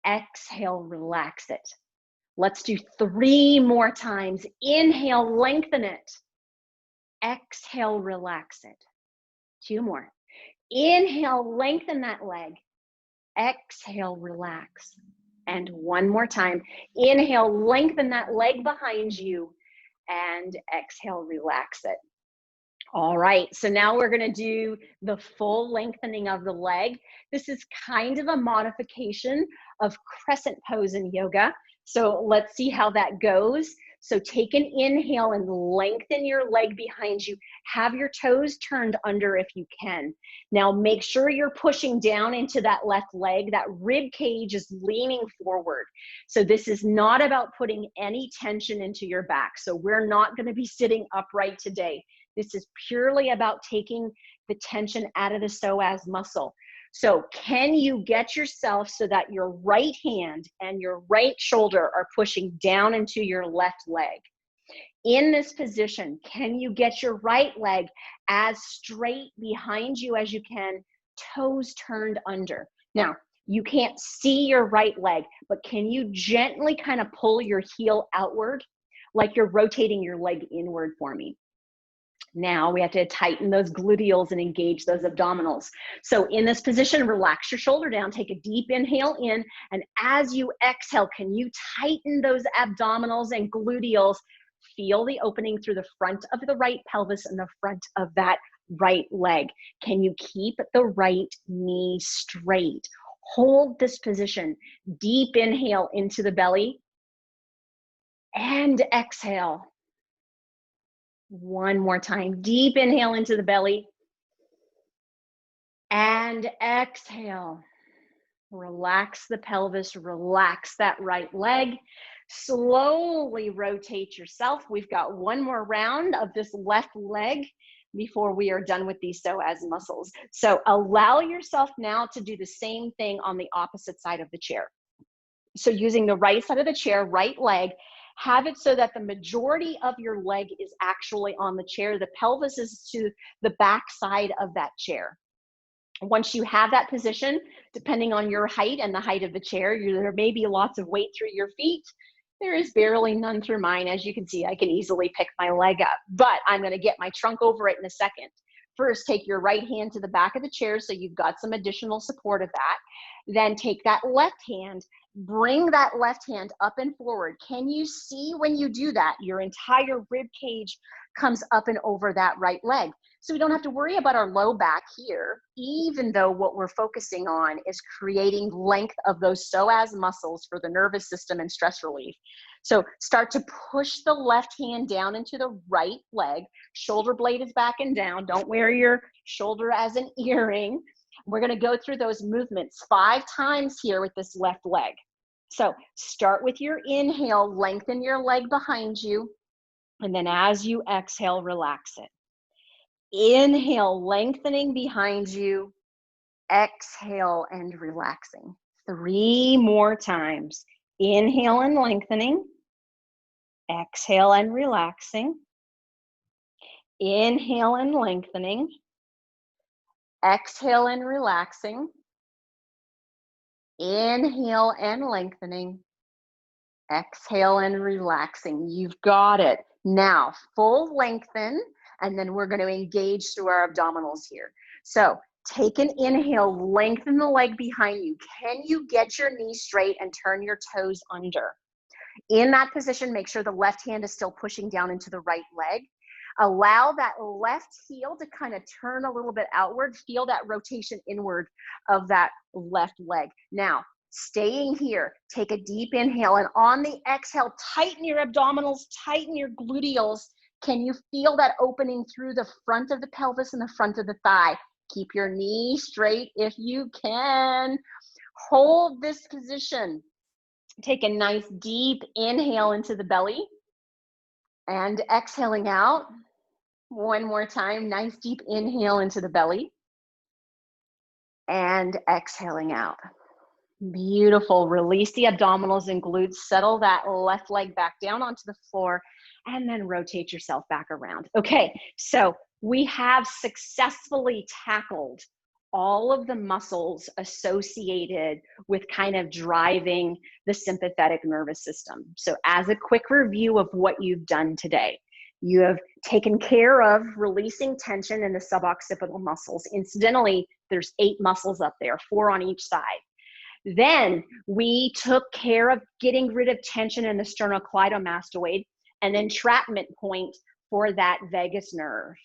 Exhale, relax it. Let's do 3 more times. Inhale, lengthen it. Exhale, relax it. 2 more. Inhale, lengthen that leg. Exhale, relax. And one more time. Inhale, lengthen that leg behind you. And exhale, relax it. All right, so now we're going to do the full lengthening of the leg. This is kind of a modification of crescent pose in yoga. So let's see how that goes. So take an inhale and lengthen your leg behind you. Have your toes turned under if you can. Now make sure you're pushing down into that left leg. That rib cage is leaning forward. So this is not about putting any tension into your back. So we're not going to be sitting upright today. This is purely about taking the tension out of the psoas muscle. So can you get yourself so that your right hand and your right shoulder are pushing down into your left leg? In this position, can you get your right leg as straight behind you as you can, toes turned under? Now, you can't see your right leg, but can you gently kind of pull your heel outward like you're rotating your leg inward for me? Now we have to tighten those gluteals and engage those abdominals. So in this position, relax your shoulder down, take a deep inhale in, and as you exhale, can you tighten those abdominals and gluteals? Feel the opening through the front of the right pelvis and the front of that right leg. Can you keep the right knee straight? Hold this position. Deep inhale into the belly and exhale. One more time. Deep inhale into the belly and exhale. Relax the pelvis, relax that right leg. Slowly rotate yourself. We've got one more round of this left leg before we are done with these psoas muscles. So allow yourself now to do the same thing on the opposite side of the chair. So using the right side of the chair, right leg, have it so that the majority of your leg is actually on the chair. The pelvis is to the back side of that chair. Once you have that position, depending on your height and the height of the chair, there may be lots of weight through your feet. There is barely none through mine. As you can see, I can easily pick my leg up, but I'm going to get my trunk over it in a second. First, take your right hand to the back of the chair so you've got some additional support of that. Then take that left hand, bring that left hand up and forward. Can you see when you do that, your entire rib cage comes up and over that right leg? So we don't have to worry about our low back here, even though what we're focusing on is creating length of those psoas muscles for the nervous system and stress relief. So start to push the left hand down into the right leg. Shoulder blade is back and down. Don't wear your shoulder as an earring. We're going to go through those movements 5 times here with this left leg. So start with your inhale, lengthen your leg behind you, and then as you exhale, relax it. Inhale, lengthening behind you, exhale and relaxing. 3 more times. Inhale and lengthening, exhale and relaxing. Inhale and lengthening, exhale and relaxing. Inhale and lengthening, exhale and relaxing. You've got it. Now, full lengthen, and then we're going to engage through our abdominals here. So take an inhale, lengthen the leg behind you. Can you get your knee straight and turn your toes under? In that position, make sure the left hand is still pushing down into the right leg. Allow that left heel to kind of turn a little bit outward. Feel that rotation inward of that left leg. Now, staying here, take a deep inhale, and on the exhale, tighten your abdominals, tighten your gluteals. Can you feel that opening through the front of the pelvis and the front of the thigh? Keep your knee straight if you can. Hold this position. Take a nice deep inhale into the belly and exhaling out. One more time, nice deep inhale into the belly and exhaling out. Beautiful. Release the abdominals and glutes. Settle that left leg back down onto the floor and then rotate yourself back around. Okay, so we have successfully tackled all of the muscles associated with kind of driving the sympathetic nervous system. So as a quick review of what you've done today, You have taken care of releasing tension in the suboccipital muscles. Incidentally, there's 8 muscles up there, 4 on each side. Then we took care of getting rid of tension in the sternocleidomastoid, an entrapment point for that vagus nerve.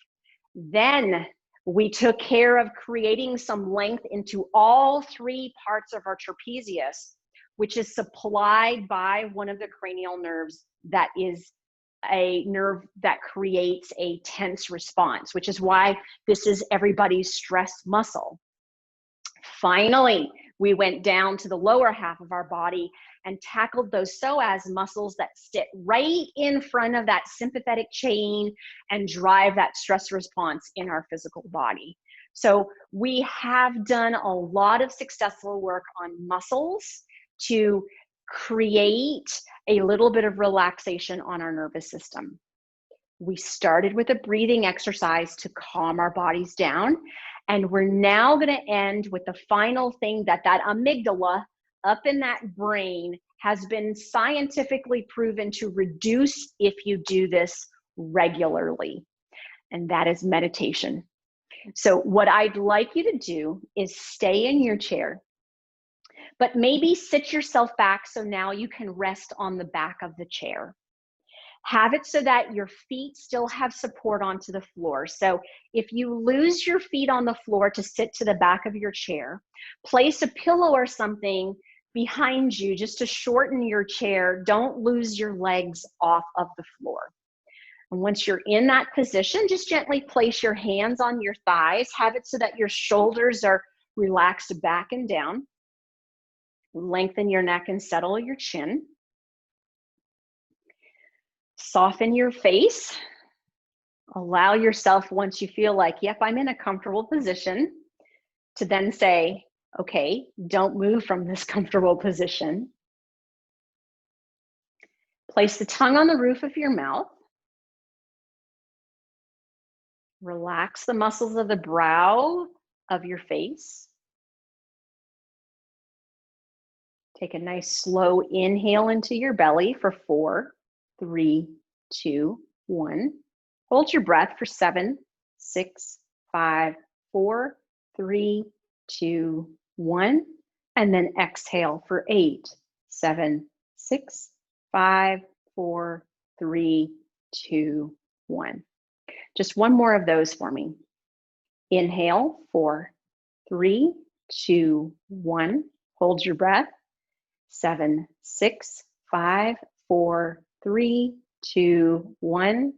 Then we took care of creating some length into all 3 parts of our trapezius, which is supplied by one of the cranial nerves that is a nerve that creates a tense response, which is why this is everybody's stress muscle. Finally, we went down to the lower half of our body and tackled those psoas muscles that sit right in front of that sympathetic chain and drive that stress response in our physical body. So we have done a lot of successful work on muscles to create a little bit of relaxation on our nervous system. We started with a breathing exercise to calm our bodies down. And we're now going to end with the final thing that amygdala up in that brain has been scientifically proven to reduce if you do this regularly. And that is meditation. So what I'd like you to do is stay in your chair, but maybe sit yourself back so now you can rest on the back of the chair. Have it so that your feet still have support onto the floor. So if you lose your feet on the floor to sit to the back of your chair, place a pillow or something behind you just to shorten your chair. Don't lose your legs off of the floor. And once you're in that position, just gently place your hands on your thighs. Have it so that your shoulders are relaxed back and down. Lengthen your neck and settle your chin. Soften your face. Allow yourself, once you feel like, yep, I'm in a comfortable position, to then say, okay, don't move from this comfortable position. Place the tongue on the roof of your mouth. Relax the muscles of the brow of your face. Take a nice slow inhale into your belly for 4, 3, 2, 1. Hold your breath for 7, 6, 5, 4, 3, 2, 1. And then exhale for 8, 7, 6, 5, 4, 3, 2, 1. Just one more of those for me. Inhale, 4, 3, 2, 1. Hold your breath. 7, 6, 5, 4, 3, 2, 1.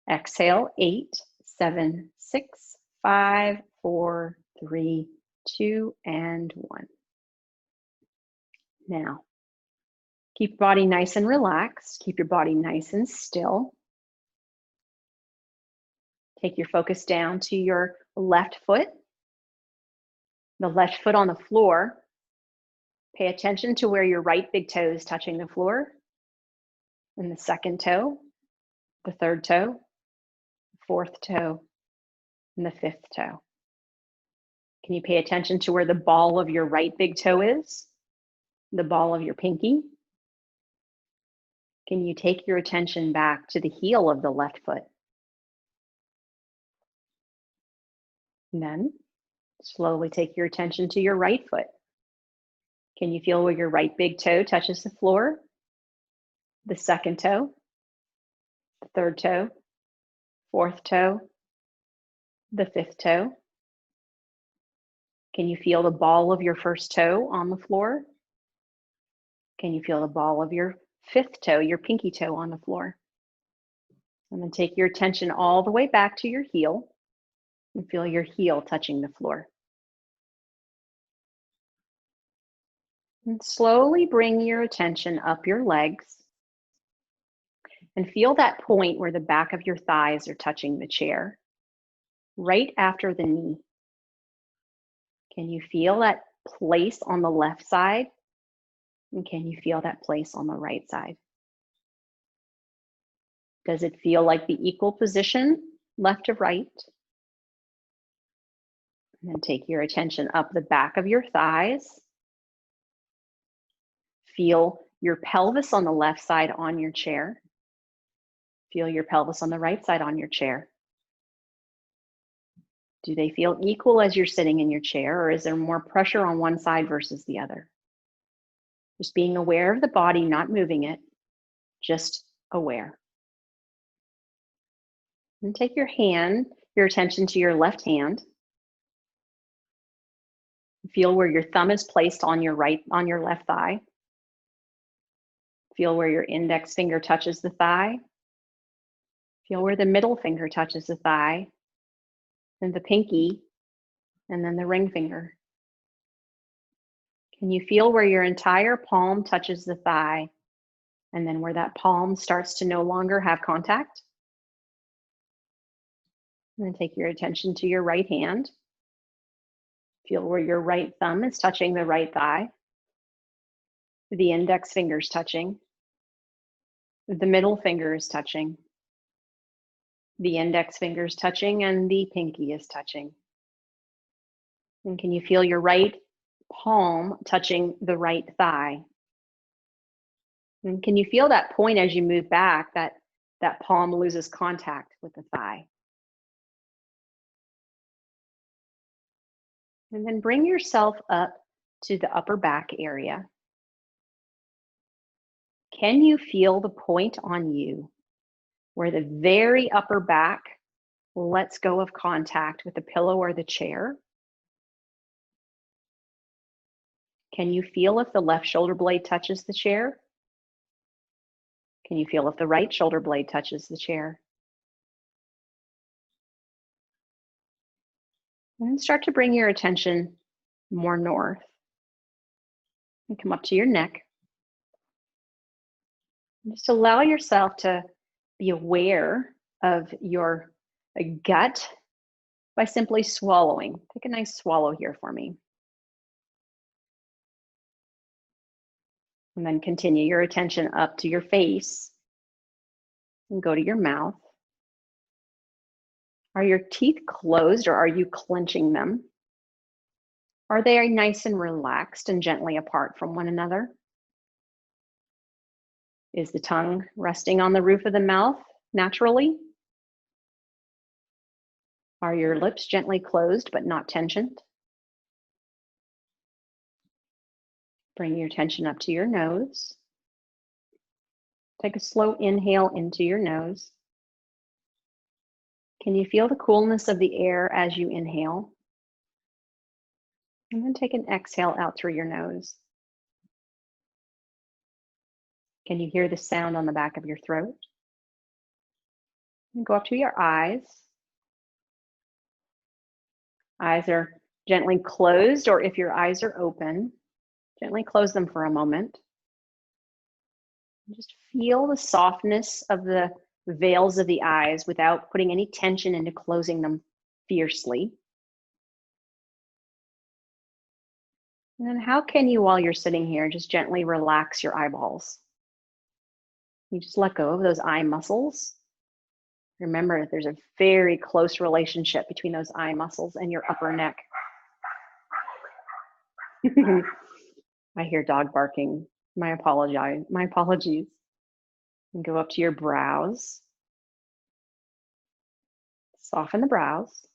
Exhale, 8, 7, 6, 5, 4, 3, 2, and 1. Now, keep your body nice and relaxed. Keep your body nice and still. Take your focus down to your left foot. The left foot on the floor. Pay attention to where your right big toe is touching the floor. And the second toe, the third toe, the fourth toe, and the fifth toe. Can you pay attention to where the ball of your right big toe is? The ball of your pinky? Can you take your attention back to the heel of the left foot? And then slowly take your attention to your right foot. Can you feel where your right big toe touches the floor? The second toe, the third toe, fourth toe, the fifth toe. Can you feel the ball of your first toe on the floor? Can you feel the ball of your fifth toe, your pinky toe on the floor? And then take your attention all the way back to your heel and feel your heel touching the floor. And slowly bring your attention up your legs and feel that point where the back of your thighs are touching the chair, right after the knee. Can you feel that place on the left side? And can you feel that place on the right side? Does it feel like the equal position, left to right? And then take your attention up the back of your thighs. Feel your pelvis on the left side on your chair. Feel your pelvis on the right side on your chair. Do they feel equal as you're sitting in your chair, or is there more pressure on one side versus the other? Just being aware of the body, not moving it, just aware. And take your attention to your left hand. Feel where your thumb is placed on your left thigh. Feel where your index finger touches the thigh. Feel where the middle finger touches the thigh, then the pinky, and then the ring finger. Can you feel where your entire palm touches the thigh, and then where that palm starts to no longer have contact? And then take your attention to your right hand. Feel where your right thumb is touching the right thigh, the index finger is touching, the middle finger is touching, the index finger is touching, and the pinky is touching. And can you feel your right palm touching the right thigh? And can you feel that point as you move back, that palm loses contact with the thigh? And then bring yourself up to the upper back area. Can you feel the point on you where the very upper back lets go of contact with the pillow or the chair? Can you feel if the left shoulder blade touches the chair? Can you feel if the right shoulder blade touches the chair? And then start to bring your attention more north. And come up to your neck. And just allow yourself to be aware of your gut by simply swallowing. Take a nice swallow here for me. And then continue your attention up to your face and go to your mouth. Are your teeth closed or are you clenching them? Are they nice and relaxed and gently apart from one another? Is the tongue resting on the roof of the mouth naturally? Are your lips gently closed but not tensioned? Bring your attention up to your nose. Take a slow inhale into your nose. Can you feel the coolness of the air as you inhale? And then take an exhale out through your nose. Can you hear the sound on the back of your throat? And go up to your eyes. Eyes are gently closed, or if your eyes are open, gently close them for a moment. Just feel the softness of the veils of the eyes without putting any tension into closing them fiercely. And then how can you, while you're sitting here, just gently relax your eyeballs? You just let go of those eye muscles. Remember that there's a very close relationship between those eye muscles and your upper neck. I hear dog barking. My apologies. And go up to your brows. Soften the brows.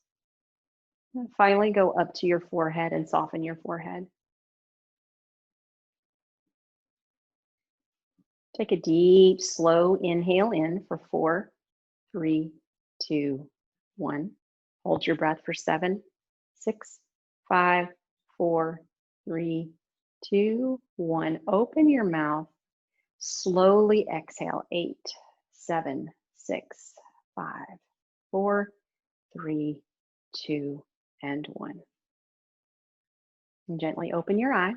And finally go up to your forehead and soften your forehead. Take a deep, slow inhale in for 4, 3, 2, 1. Hold your breath for 7, 6, 5, 4, 3, 2, 1. Open your mouth. Slowly exhale. 8, 7, 6, 5, 4, 3, 2, and 1. And gently open your eyes.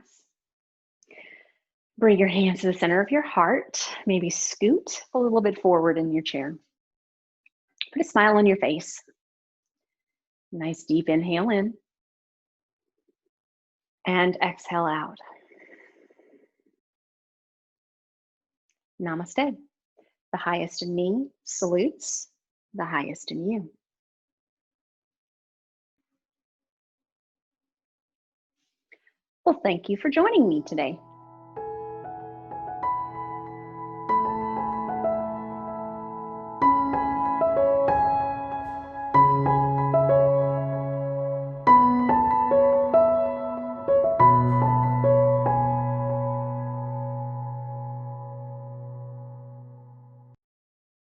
Bring your hands to the center of your heart. Maybe scoot a little bit forward in your chair. Put a smile on your face. Nice deep inhale in. And exhale out. Namaste. The highest in me salutes the highest in you. Well, thank you for joining me today.